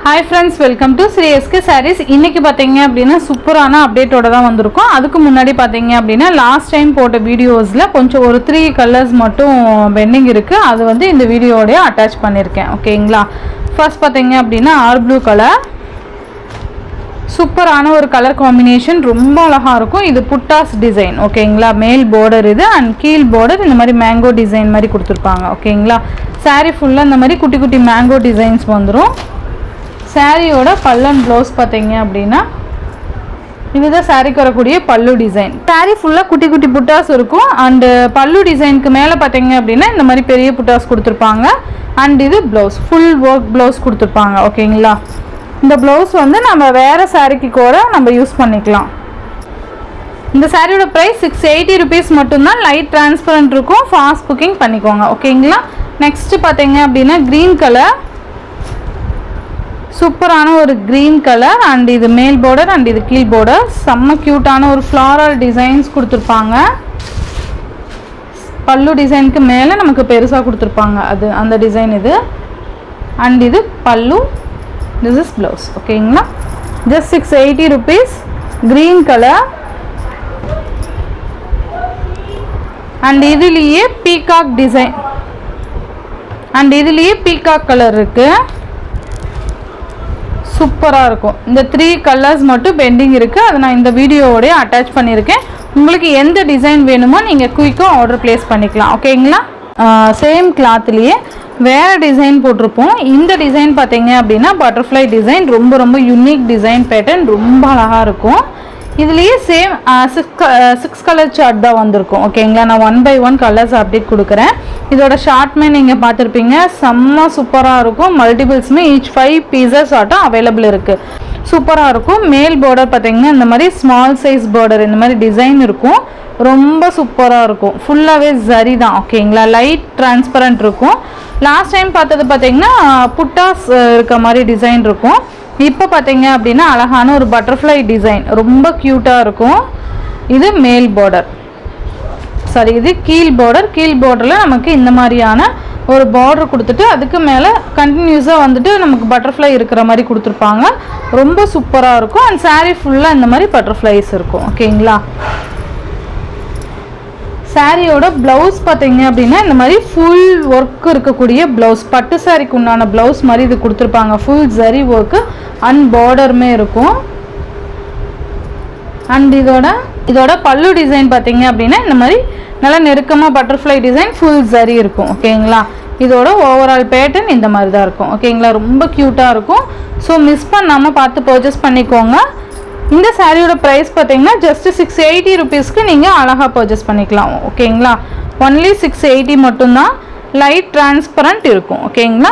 Hi friends, welcome to Sri SK Sarees. இன்னைக்கு பாத்தீங்க அப்படினா சூப்பரான அப்டேட்டோட தான் வந்திருக்கோம். அதுக்கு முன்னாடி பாத்தீங்க அப்படினா லாஸ்ட் டைம் போட்ட வீடியோஸ்ல கொஞ்சம் ஒரு 3 கலர்ஸ் மட்டும் பெண்டிங் இருக்கு. அது வந்து இந்த வீடியோவோட அட்டாச் பண்ணிருக்கேன். ஓகேங்களா? ஃபர்ஸ்ட் பாத்தீங்க அப்படினா ஆர் ப்ளூ கலர். சூப்பரான ஒரு கலர் காம்பினேஷன், ரொம்ப அழகா இருக்கும். இது புட்டாஸ் டிசைன். ஓகேங்களா? மேல் border இது and கீழ் border இந்த மாதிரி மேங்கோ டிசைன் மாதிரி கொடுத்திருப்பாங்க. ஓகேங்களா? saree ஃபுல்லா இந்த மாதிரி குட்டி குட்டி மேங்கோ டிசைன்ஸ் வந்துரும். சாரியோட பல்லன் ப்ளவுஸ் பார்த்தீங்க அப்படின்னா இதுதான் சாரிக்கு வரக்கூடிய பல்லு டிசைன். சாரி ஃபுல்லாக குட்டி குட்டி புட்டாஸ் இருக்கும். அண்டு பல்லு டிசைனுக்கு மேலே பார்த்தீங்க அப்படின்னா இந்த மாதிரி பெரிய புட்டாஸ் கொடுத்துருப்பாங்க. அண்ட் இது ப்ளவுஸ் ஃபுல் ஒர்க் ப்ளவுஸ் கொடுத்துருப்பாங்க. ஓகேங்களா? இந்த ப்ளவுஸ் வந்து நம்ம வேறு சாரிக்கு கூட நம்ம யூஸ் பண்ணிக்கலாம். இந்த சாரியோட ப்ரைஸ் 680 rupees மட்டும்தான். லைட் டிரான்ஸ்பரண்ட் இருக்கும். ஃபாஸ்ட் புக்கிங் பண்ணிக்கோங்க. ஓகேங்களா? நெக்ஸ்ட்டு பார்த்தீங்க அப்படின்னா க்ரீன் கலர், சூப்பரான ஒரு க்ரீன் கலர். அண்ட் இது மேல் பார்டர் அண்ட் இது கீழ் பார்டர். செம்ம க்யூட்டான ஒரு ஃப்ளாரல் டிசைன்ஸ் கொடுத்துருப்பாங்க. பல்லு டிசைனுக்கு மேலே நமக்கு பெருசாக கொடுத்துருப்பாங்க, அது அந்த டிசைன் இது. அண்ட் இது பல்லு, திஸ் இஸ் ப்ளவுஸ். ஓகேங்களா? Just 680 rupees. Green colour. And இதுலேயே பீகாக் டிசைன் அண்ட் இதுலேயே பீகாக் கலர் இருக்குது. சூப்பராக இருக்கும். இந்த 3 கலர்ஸ் மட்டும் பெண்டிங் இருக்குது. அதை நான் இந்த வீடியோவோடய அட்டாச் பண்ணியிருக்கேன். உங்களுக்கு எந்த டிசைன் வேணுமோ நீங்கள் குயிக்காக ஆர்டர் ப்ளேஸ் பண்ணிக்கலாம். ஓகேங்களா? சேம் கிளாத்லேயே வேறு டிசைன் போட்டிருப்போம். இந்த டிசைன் பார்த்தீங்க அப்படின்னா பட்டர்ஃப்ளை டிசைன். ரொம்ப ரொம்ப யூனிக் டிசைன் பேட்டர்ன், ரொம்ப அழகாக இருக்கும். இதுலேயே சேம் 6 கலர் சார்ட் தான் வந்திருக்கும். ஓகேங்களா? நான் 1 by 1 கலர்ஸ் அப்டேட் கொடுக்குறேன். இதோட ஷார்ட்மே நீங்கள் பார்த்துருப்பீங்க. செம்ம சூப்பராக இருக்கும். மல்டிபிள்ஸுமே ஈச் 5 pieces ஆட்டம் அவைலபிள் இருக்குது. சூப்பராக இருக்கும். மேல் பார்டர் பார்த்தீங்கன்னா இந்த மாதிரி ஸ்மால் சைஸ் பார்டர் இந்த மாதிரி டிசைன் இருக்கும். ரொம்ப சூப்பராக இருக்கும். ஃபுல்லாகவே ஜரி தான். ஓகேங்களா? லைட் டிரான்ஸ்பரண்ட் இருக்கும். லாஸ்ட் டைம் பார்த்தது பார்த்தீங்கன்னா புட்டாஸ் இருக்க மாதிரி டிசைன் இருக்கும். இப்போ பார்த்தீங்க அப்படின்னா அழகான ஒரு பட்டர்ஃப்ளை டிசைன், ரொம்ப க்யூட்டாக இருக்கும். இது மேல் பார்டர், சாரி இது கீழ் பார்டர். கீழ் பார்டரில் நமக்கு இந்த மாதிரியான ஒரு பார்டர் கொடுத்துட்டு அதுக்கு மேலே கண்டினியூஸாக வந்துட்டு நமக்கு பட்டர்ஃப்ளை இருக்கிற மாதிரி கொடுத்துருப்பாங்க. ரொம்ப சூப்பராக இருக்கும். அண்ட் சாரீ ஃபுல்லாக இந்த மாதிரி பட்டர்ஃப்ளைஸ் இருக்கும். ஓகேங்களா? சாரியோட ப்ளவுஸ் பார்த்தீங்க அப்படின்னா இந்த மாதிரி ஃபுல் ஒர்க் இருக்கக்கூடிய ப்ளவுஸ், பட்டு சாரிக்கு உண்டான ப்ளவுஸ் மாதிரி இது கொடுத்துருப்பாங்க. ஃபுல் ஜரி ஒர்க்கு அண்ட் பார்டருமே இருக்கும். அண்ட் இதோட பல்லு டிசைன் பார்த்தீங்க அப்படின்னா இந்த மாதிரி நல்லா நெருக்கமாக பட்டர்ஃப்ளை டிசைன் ஃபுல் ஜரி இருக்கும். ஓகேங்களா? இதோட ஓவரால் பேட்டர்ன் இந்த மாதிரி தான் இருக்கும். ஓகேங்களா? ரொம்ப க்யூட்டாக இருக்கும். ஸோ மிஸ் பண்ணாமல் பார்த்து பர்ச்சேஸ் பண்ணிக்கோங்க. இந்த சாரியோட ப்ரைஸ் பார்த்தீங்கன்னா ஜஸ்ட் 680 rupeesக்கு நீங்கள் அழகாக பர்ச்சேஸ் பண்ணிக்கலாம். ஓகேங்களா? ஒன்லி 680 மட்டும்தான். லைட் டிரான்ஸ்பரண்ட் இருக்கும். ஓகேங்களா?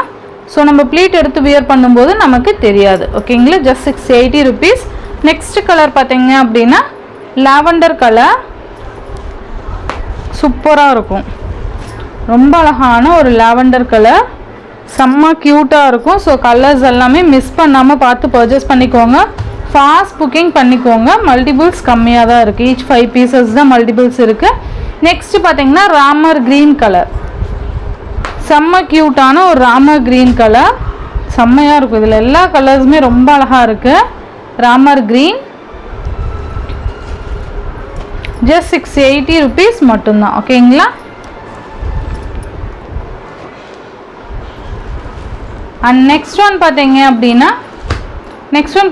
ஸோ நம்ம ப்ளீட் எடுத்து வியர் பண்ணும்போது நமக்கு தெரியாது. ஓகேங்களா? Just 680 rupees. நெக்ஸ்ட் கலர் பார்த்தீங்க அப்படின்னா லாவெண்டர் கலர். சூப்பராக இருக்கும். ரொம்ப அழகான ஒரு லாவெண்டர் கலர், செம்ம க்யூட்டாக இருக்கும். ஸோ கலர்ஸ் எல்லாமே மிஸ் பண்ணாமல் பார்த்து பர்ச்சேஸ் பண்ணிக்கோங்க. ஃபாஸ்ட் புக்கிங் பண்ணிக்கோங்க. மல்டிபிள்ஸ் கம்மியாக தான் இருக்குது. ஈச் 5 pieces தான் மல்டிபிள்ஸ் இருக்குது. நெக்ஸ்ட்டு பார்த்தீங்கன்னா ராமர் க்ரீன் கலர். செம்ம க்யூட்டான ஒரு ராமர் க்ரீன் கலர், செம்மையாக இருக்கும். இதில் எல்லா கலர்ஸுமே ரொம்ப அழகாக இருக்குது. ராமர் க்ரீன் ஜஸ்ட் 680 rupees மட்டும்தான். ஓகேங்களா? அண்ட் நெக்ஸ்ட் ஒன்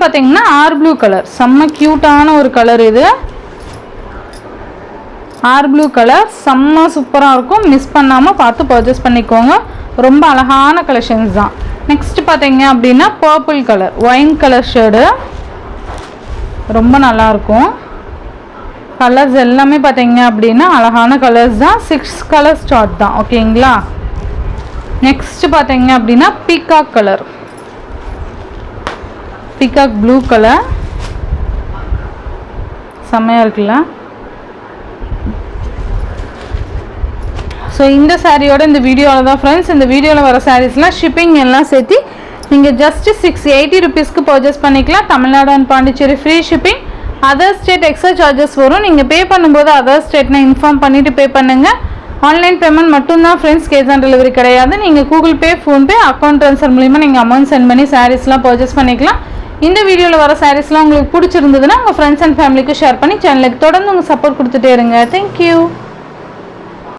பார்த்தீங்கன்னா ஆர் ப்ளூ கலர். செம்ம க்யூட்டான ஒரு கலர் இது. ஆர் ப்ளூ கலர் செம்ம சூப்பராக இருக்கும். மிஸ் பண்ணாமல் பார்த்து பர்ச்சேஸ் பண்ணிக்கோங்க. ரொம்ப அழகான கலெக்ஷன்ஸ் தான். நெக்ஸ்ட் பார்த்தீங்க அப்படின்னா purple colour, wine colour shade, ரொம்ப நல்லாயிருக்கும். கலர்ஸ் எல்லாமே பார்த்தீங்க அப்படின்னா அழகான கலர்ஸ் தான். 6 கலர்ஸ் சார்ட் தான். ஓகேங்களா? நெக்ஸ்ட் பார்த்தீங்க அப்படின்னா peacock colour, peacock blue colour, செம்மையாக இருக்குல்ல? ஸோ இந்த சாரியோட இந்த வீடியோவில் தான் ஃப்ரெண்ட்ஸ், இந்த வீடியோவில் வர சாரீஸ்லாம் ஷிப்பிங் எல்லாம் சேர்த்து நீங்கள் ஜஸ்ட் 680 rupeesக்கு பர்ச்சேஸ் பண்ணிக்கலாம். Tamil Nadu and Pondicherry free shipping. Other state extra charges வரும். நீங்கள் பே பண்ணும்போது அதர் ஸ்டேட்னா இன்ஃபார்ம் பண்ணிவிட்டு பே பண்ணுங்கள். ஆன்லைன் பேமெண்ட் மட்டும்தான் ஃப்ரெண்ட்ஸ், கேஷ் ஆன் டெலிவரி கிடையாது. நீங்கள் Google Pay, PhonePe, account transfer மூலிமா நீங்கள் அமௌண்ட் சென்ட் பண்ணி சாரீஸ்லாம் பர்ச்சேஸ் பண்ணிக்கலாம். இந்த வீடியோவில் வர சாரீஸ்லாம் உங்களுக்கு பிடிச்சிருந்ததுன்னா உங்கள் ஃப்ரெண்ட்ஸ் அண்ட் ஃபேமிலிக்கு ஷேர் பண்ணி சேனலுக்கு தொடர்ந்து உங்கள் சப்போர்ட் கொடுத்துட்டே இருங்க. தேங்க்யூ.